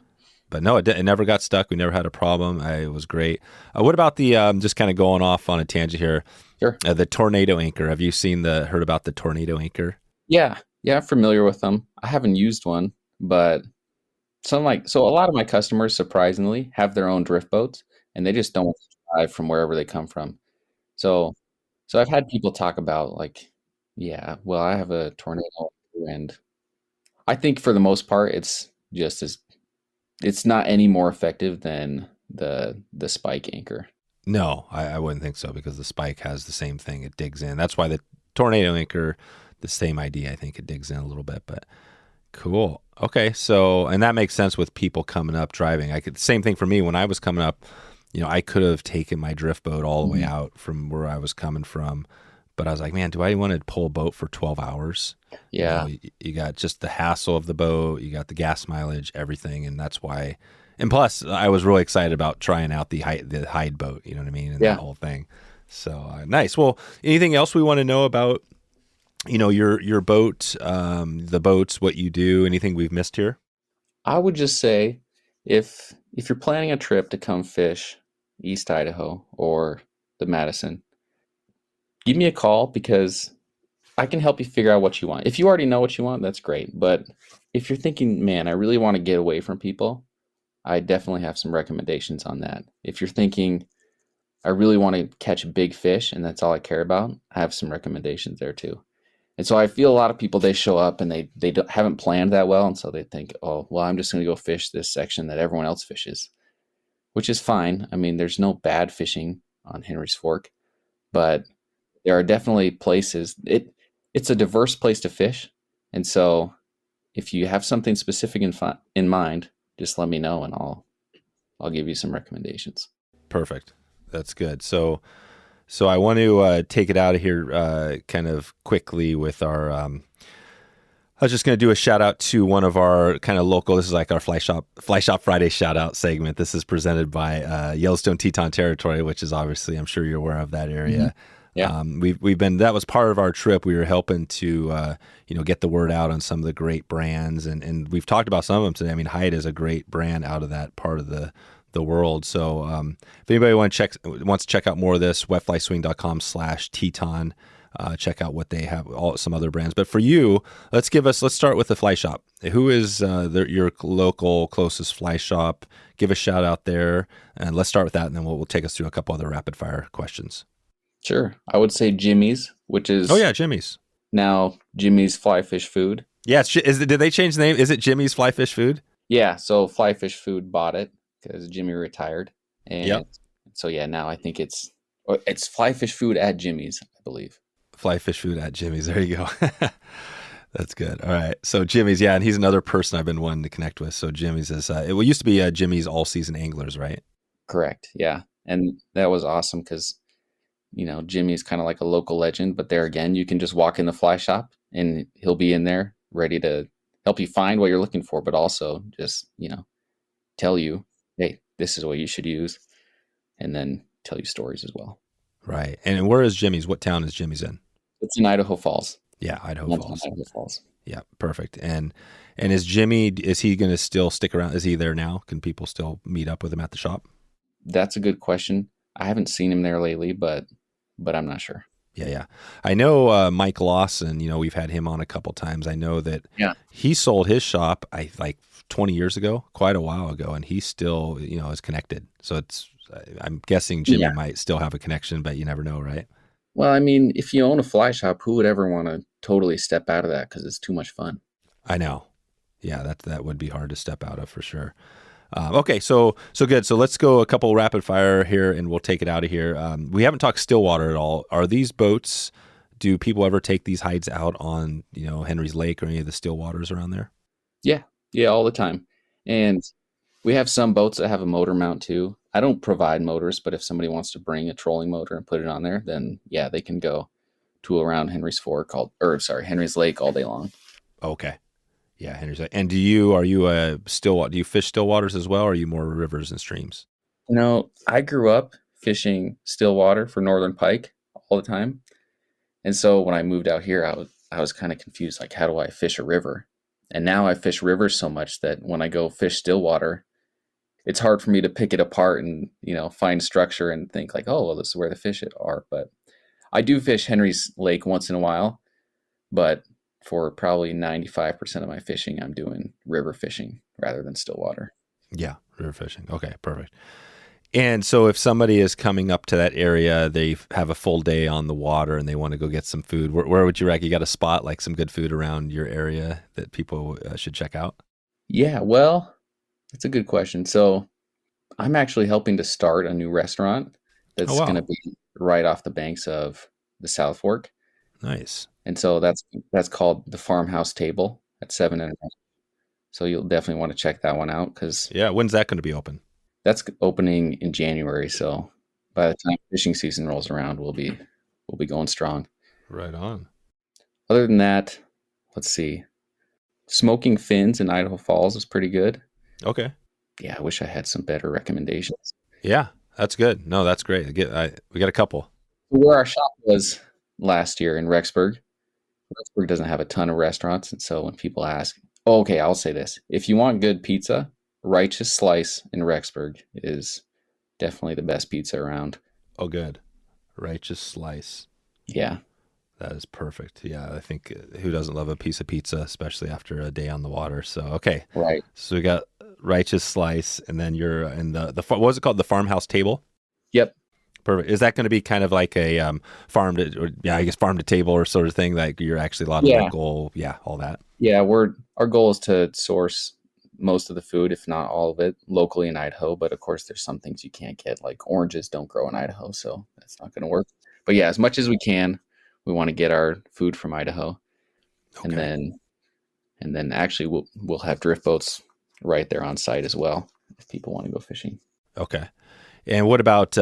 A: But no, it never got stuck. We never had a problem. It was great. What about the just kind of going off on a tangent here?
B: Sure.
A: The tornado anchor. Have you heard about the tornado anchor?
B: Yeah. Yeah, I'm familiar with them. I haven't used one, but so a lot of my customers surprisingly have their own drift boats and they just don't want to drive from wherever they come from. So so I've had people talk about like, yeah, well, I have a tornado and I think for the most part just as it's not any more effective than the spike anchor.
A: No, I wouldn't think so because the spike has the same thing. It digs in. That's why the tornado anchor, the same idea. I think it digs in a little bit, but cool. Okay, so and that makes sense with people coming up driving. Same thing for me when I was coming up. I could have taken my drift boat all the way
B: Mhm.
A: out from where I was coming from, but I was like, man, do I want to pull a boat for 12 hours?
B: Yeah.
A: You got just the hassle of the boat, you got the gas mileage, everything, and that's why. And plus, I was really excited about trying out the Hyde boat. You know what I mean, and that
B: Yeah.
A: whole thing. So nice. Well, anything else we want to know about? Your boat, the boats, what you do, anything we've missed here?
B: I would just say if you're planning a trip to come fish East Idaho or the Madison, give me a call because I can help you figure out what you want. If you already know what you want, that's great. But if you're thinking, man, I really want to get away from people, I definitely have some recommendations on that. If you're thinking, I really want to catch big fish and that's all I care about, I have some recommendations there too. And so I feel a lot of people, they show up and they haven't planned that well. And so they think, oh, well, I'm just going to go fish this section that everyone else fishes, which is fine. I mean, there's no bad fishing on Henry's Fork, but there are definitely places. It's a diverse place to fish. And so if you have something specific in mind, just let me know and I'll give you some recommendations.
A: Perfect. That's good. So I want to take it out of here kind of quickly with our. I was just going to do a shout out to one of our kind of local. This is like our Fly Shop Friday shout out segment. This is presented by Yellowstone Teton Territory, which is obviously, I'm sure you're aware of that area.
B: Yeah.
A: We've been, that was part of our trip. We were helping to get the word out on some of the great brands, and we've talked about some of them today. I mean, Hyde is a great brand out of that part of the world. So if anybody wants to check out more of this, wetflyswing.com/Teton. Check out what they have, some other brands. But for you, let's start with the fly shop. Who is your local closest fly shop? Give a shout out there, and let's start with that, and then we'll take us through a couple other rapid fire questions.
B: Sure. I would say Jimmy's, which is
A: Jimmy's.
B: now Jimmy's Fly Fish Food.
A: Yeah, did they change the name? Is it Jimmy's Fly Fish Food?
B: Yeah, so Fly Fish Food bought it because Jimmy retired. And
A: Yep.
B: so yeah, now I think it's Fly Fish Food at Jimmy's, I believe.
A: Fly Fish Food at Jimmy's. There you go. That's good. All right. So Jimmy's, yeah, and he's another person I've been wanting to connect with. So Jimmy's is, it used to be Jimmy's All Season Anglers, right?
B: Correct. Yeah. And that was awesome because, Jimmy's kind of like a local legend, but there again, you can just walk in the fly shop and he'll be in there ready to help you find what you're looking for, but also just, tell you, hey, this is what you should use, and then tell you stories as well.
A: Right. And where is Jimmy's? What town is Jimmy's in?
B: It's in Idaho Falls.
A: Yeah, Idaho
B: Montana,
A: Falls.
B: Idaho Falls.
A: Yeah, perfect. And is Jimmy, is he going to still stick around? Is he there now? Can people still meet up with him at the shop?
B: That's a good question. I haven't seen him there lately, but I'm not sure.
A: Yeah. I know Mike Lawson, we've had him on a couple times. I know that he sold his shop, like 20 years ago, quite a while ago, and he still, is connected. So I'm guessing Jimmy might still have a connection, but you never know, right?
B: Well, I mean, if you own a fly shop, who would ever want to totally step out of that because it's too much fun?
A: I know. Yeah, that would be hard to step out of for sure. Okay, so good. So let's go a couple rapid fire here, and we'll take it out of here. We haven't talked Stillwater at all. Are these boats? Do people ever take these hides out on Henry's Lake or any of the still waters around there?
B: Yeah, yeah, all the time. And we have some boats that have a motor mount too. I don't provide motors, but if somebody wants to bring a trolling motor and put it on there, then yeah, they can go tool around Henry's Lake all day long.
A: Okay, yeah, Henry's Lake. And do you fish still waters as well, or are you more rivers and streams?
B: I grew up fishing still water for northern pike all the time. And so when I moved out here, I was kind of confused, like, how do I fish a river? And now I fish rivers so much that when I go fish still water, it's hard for me to pick it apart and, find structure and think like, oh, well, this is where the fish are. But I do fish Henry's Lake once in a while, but for probably 95% of my fishing, I'm doing river fishing rather than still water.
A: Yeah, river fishing. Okay, perfect. And so if somebody is coming up to that area, they have a full day on the water and they want to go get some food, where would you reckon? You got a spot, like some good food around your area that people should check out?
B: Yeah, well, that's a good question. So I'm actually helping to start a new restaurant
A: Oh,
B: that's going
A: wow.
B: to be right off the banks of the South Fork.
A: Nice.
B: And so that's called the Farmhouse Table at 7 and so you'll definitely want to check that one out because
A: Yeah, when's that going to be open?
B: that's opening in January. So by the time fishing season rolls around, we'll be going strong.
A: Right on.
B: Other than that, let's see. Smoking Fins in Idaho Falls is pretty good.
A: Okay.
B: Yeah, I wish I had some better recommendations.
A: Yeah, that's good. No, that's great. We got a couple.
B: Where our shop was last year in Rexburg, Rexburg doesn't have a ton of restaurants, and so when people ask, oh, okay, I'll say this: if you want good pizza, Righteous Slice in Rexburg is definitely the best pizza around.
A: Oh, good. Righteous Slice.
B: Yeah,
A: That is perfect. Yeah, I think who doesn't love a piece of pizza, especially after a day on the water? So, okay.
B: right.
A: So we got Righteous Slice, and then you're in what was it called? The Farmhouse Table?
B: Yep.
A: Perfect. Is that going to be kind of like a I guess farm to table or sort of thing? Like you're actually a lot of
B: Yeah.
A: local, yeah, all that.
B: Yeah, our goal is to source most of the food, if not all of it, locally in Idaho. But of course, there's some things you can't get, like oranges don't grow in Idaho, so that's not going to work. But yeah, as much as we can, we want to get our food from Idaho, and
A: Okay.
B: then actually we'll have drift boats right there on site as well if people want to go fishing.
A: Okay. And what about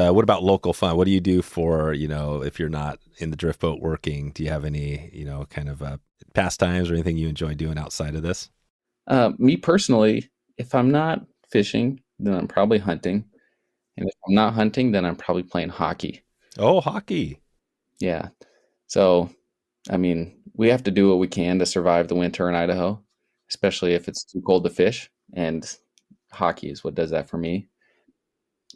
A: local fun? What do you do for, if you're not in the drift boat working? Do you have any, kind of pastimes or anything you enjoy doing outside of this?
B: Me personally, if I'm not fishing, then I'm probably hunting, and if I'm not hunting, then I'm probably playing hockey.
A: Oh, hockey.
B: Yeah. So, I mean, we have to do what we can to survive the winter in Idaho, especially if it's too cold to fish. And hockey is what does that for me.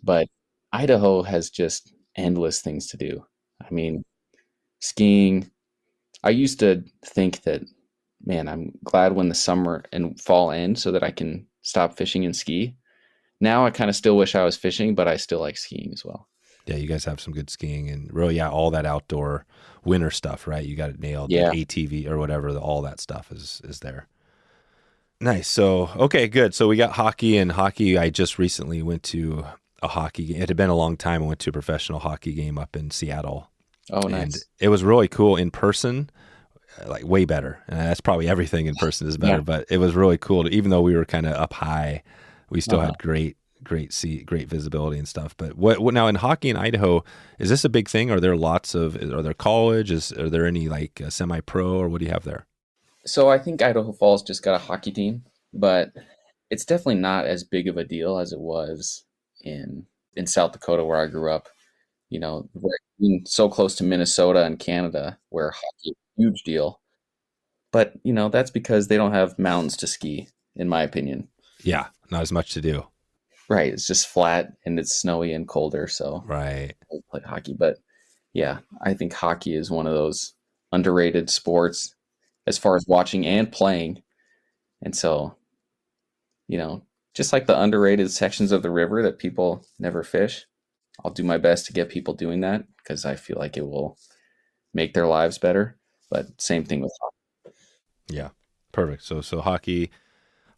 B: But Idaho has just endless things to do. I mean, skiing. I used to think that, man, I'm glad when the summer and fall end so that I can stop fishing and ski. Now I kind of still wish I was fishing, but I still like skiing as well.
A: Yeah, you guys have some good skiing and really, yeah, all that outdoor winter stuff, right? You got it nailed. The
B: Yeah.
A: ATV or whatever, all that stuff is there. Nice. So, okay, good. So we got hockey and hockey. I just recently went to a hockey game. It had been a long time. I went to a professional hockey game up in Seattle,
B: Oh,
A: and
B: nice.
A: it was really cool in person, like way better. And that's probably everything in person is better,
B: Yeah.
A: but it was really cool. Even though we were kind of up high, we still
B: Uh-huh.
A: had great visibility and stuff. But what now in hockey in Idaho, is this a big thing? Are there are there any like semi-pro or what do you have there?
B: So I think Idaho Falls just got a hockey team, but it's definitely not as big of a deal as it was in South Dakota where I grew up. We're being so close to Minnesota and Canada where hockey is a huge deal. But, that's because they don't have mountains to ski, in my opinion.
A: Yeah, not as much to do.
B: Right. It's just flat and it's snowy and colder, so
A: Right.
B: I play hockey. But yeah, I think hockey is one of those underrated sports as far as watching and playing. And so, just like the underrated sections of the river that people never fish, I'll do my best to get people doing that because I feel like it will make their lives better. But same thing with hockey.
A: Yeah. Perfect. So hockey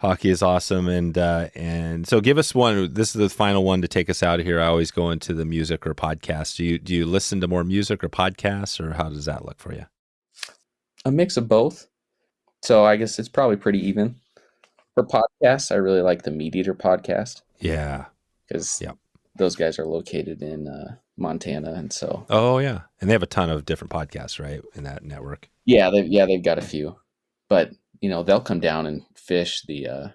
A: Hockey is awesome, and so give us one. This is the final one to take us out of here. I always go into the music or podcasts. Do you listen to more music or podcasts, or how does that look for you?
B: A mix of both. So I guess it's probably pretty even. For podcasts, I really like the Meat Eater podcast.
A: Yeah,
B: because
A: yeah.
B: those guys are located in Montana, and so
A: Oh yeah, and they have a ton of different podcasts, right, in that network.
B: they've got a few, but they'll come down and fish the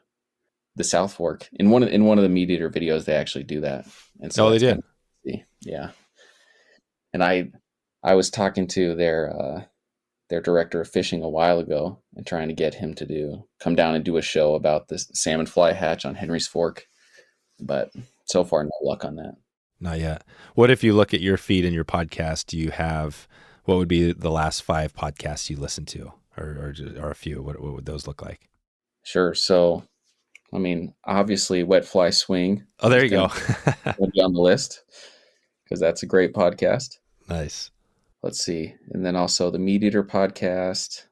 B: South Fork. In one of the Meat Eater videos, they actually do that, and so
A: they did.
B: Yeah, and I was talking to their director of fishing a while ago and trying to get him to come down and do a show about this salmon fly hatch on Henry's Fork, but so far no luck on that.
A: Not yet. What if you look at your feed and your podcast? Do you have what would be the last 5 podcasts you listen to, or a few? What would those look like?
B: Sure. So, I mean, obviously, Wet Fly Swing.
A: Oh, there you go.
B: Will be on the list because that's a great podcast.
A: Nice.
B: Let's see, and then also the Meat Eater podcast.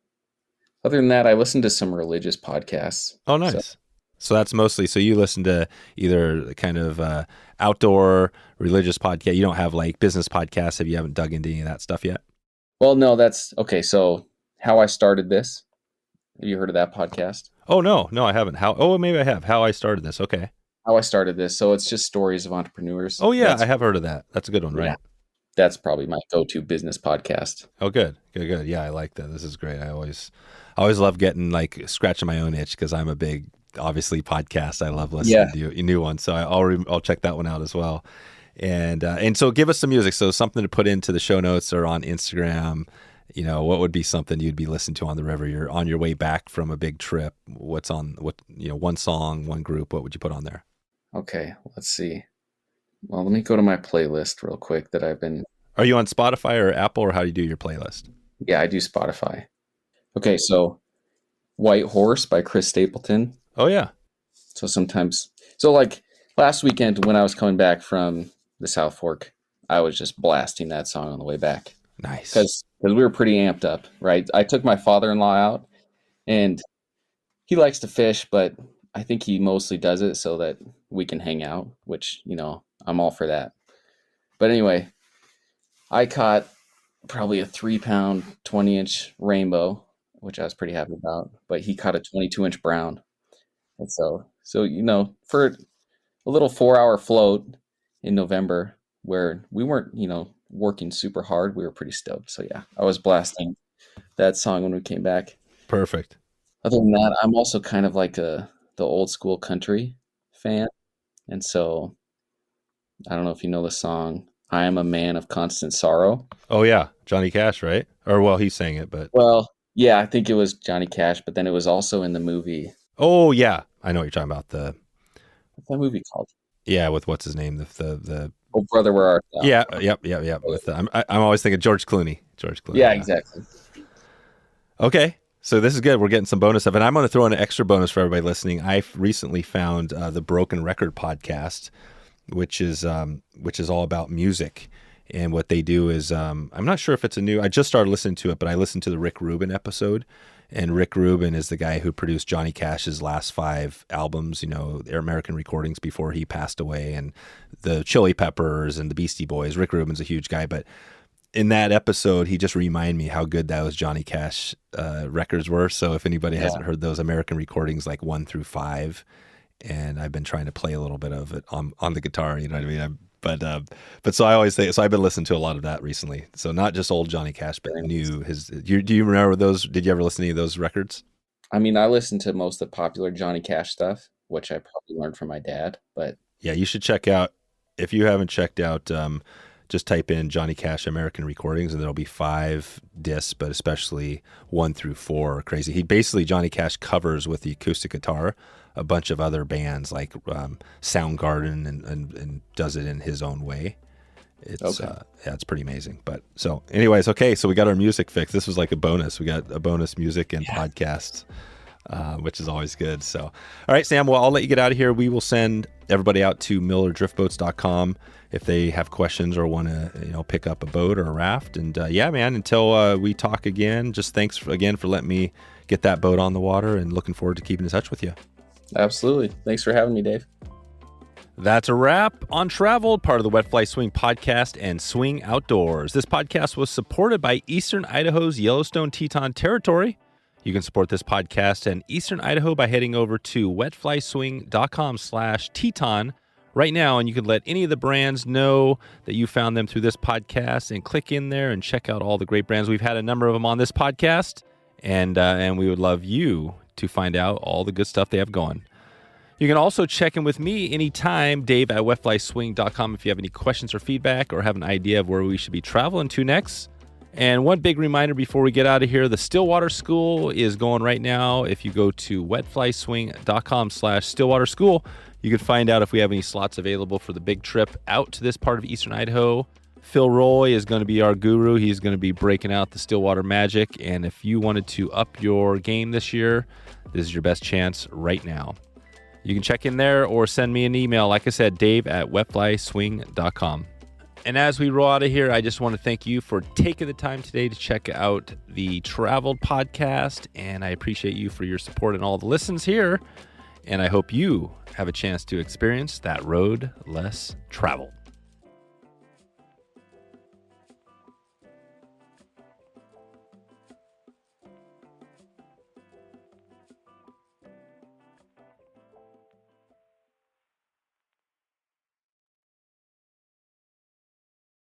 B: Other than that, I listen to some religious podcasts.
A: Oh, nice. So that's mostly, so you listen to either kind of outdoor religious podcast. You don't have like business podcasts if you haven't dug into any of that stuff yet?
B: Well, no, that's okay. So How I Started This. Have you heard of that podcast?
A: Oh, no, I haven't. Maybe I have. How I Started This. Okay.
B: How I Started This. So it's just stories of entrepreneurs.
A: Oh yeah, I have heard of that. That's a good one, right? Yeah.
B: That's probably my go-to business podcast.
A: Oh, good. Yeah, I like that. This is great. I always love getting like scratching my own itch because I'm a big, obviously, podcast. I love listening to new ones. So I'll check that one out as well. And so give us some music. So something to put into the show notes or on Instagram. What would be something you'd be listening to on the river? You're on your way back from a big trip. One song, one group, what would you put on there?
B: Okay, let's see. Well, let me go to my playlist real quick that I've been...
A: Are you on Spotify or Apple, or how do you do your playlist?
B: Yeah, I do Spotify. Okay, so White Horse by Chris Stapleton.
A: Oh, yeah.
B: So like last weekend when I was coming back from the South Fork, I was just blasting that song on the way back.
A: Nice.
B: Because we were pretty amped up, right? I took my father-in-law out, and he likes to fish, but I think he mostly does it so that we can hang out, which, I'm all for that. But anyway, I caught probably a 3-pound, 20-inch rainbow, which I was pretty happy about. But he caught a 22-inch brown. And so for a little 4-hour float in November where we weren't, working super hard, we were pretty stoked. So yeah, I was blasting that song when we came back.
A: Perfect.
B: Other than that, I'm also kind of like the old school country fan. And so I don't know if you know the song, I Am a Man of Constant Sorrow.
A: Oh, yeah. Johnny Cash, right? Or, well, he sang it, but...
B: Well, yeah, I think it was Johnny Cash, but then it was also in the movie.
A: Oh, yeah. I know what you're talking about.
B: What's that movie called?
A: Yeah, with what's his name? The
B: Oh, Brother, Where Art Thou?
A: Yeah, yep. With I'm always thinking George Clooney.
B: Yeah, exactly.
A: Okay. So this is good. We're getting some bonus stuff. And I'm going to throw in an extra bonus for everybody listening. I've recently found the Broken Record podcast, which is all about music. And what they do is, I'm not sure if it's I just started listening to it, but I listened to the Rick Rubin episode. And Rick Rubin is the guy who produced Johnny Cash's last 5 albums, their American recordings before he passed away, and the Chili Peppers and the Beastie Boys. Rick Rubin's a huge guy, but in that episode, he just reminded me how good those Johnny Cash records were. So if anybody hasn't heard those American recordings, like 1 through 5, and I've been trying to play a little bit of it on the guitar, you know what I mean? But so I always say, so I've been listening to a lot of that recently. So not just old Johnny Cash, but new. Do you remember those? Did you ever listen to any of those records?
B: I mean, I listened to most of the popular Johnny Cash stuff, which I probably learned from my dad. But yeah,
A: you should check out. If you haven't checked out, just type in Johnny Cash American recordings, and there'll be 5 discs, but especially 1 through 4 are crazy. Johnny Cash covers with the acoustic guitar a bunch of other bands like Soundgarden and does it in his own way. It's it's pretty amazing. But so anyways, okay, so we got our music fixed. This was like a bonus. We got a bonus music and podcasts, which is always good. So all right, Sam, well, I'll let you get out of here. We will send everybody out to millerdriftboats.com if they have questions or want to pick up a boat or a raft. And man, until we talk again, just thanks again for letting me get that boat on the water, and looking forward to keeping in touch with you.
B: Absolutely. Thanks for having me, Dave.
A: That's a wrap on Traveled, part of the Wet Fly Swing podcast and Swing Outdoors. This podcast was supported by Eastern Idaho's Yellowstone Teton territory. You can support this podcast and Eastern Idaho by heading over to wetflyswing.com/Teton right now, and you can let any of the brands know that you found them through this podcast and click in there and check out all the great brands. We've had a number of them on this podcast, and we would love you to find out all the good stuff they have going. You can also check in with me anytime, Dave at wetflyswing.com, if you have any questions or feedback or have an idea of where we should be traveling to next. And one big reminder before we get out of here, the Stillwater School is going right now. If you go to wetflyswing.com/Stillwater School, you can find out if we have any slots available for the big trip out to this part of Eastern Idaho. Phil Roy is going to be our guru. He's going to be breaking out the Stillwater magic. And if you wanted to up your game this year, this is your best chance right now. You can check in there or send me an email. Like I said, Dave at wetflyswing.com. And as we roll out of here, I just want to thank you for taking the time today to check out the Traveled podcast. And I appreciate you for your support and all the listens here. And I hope you have a chance to experience that road less traveled.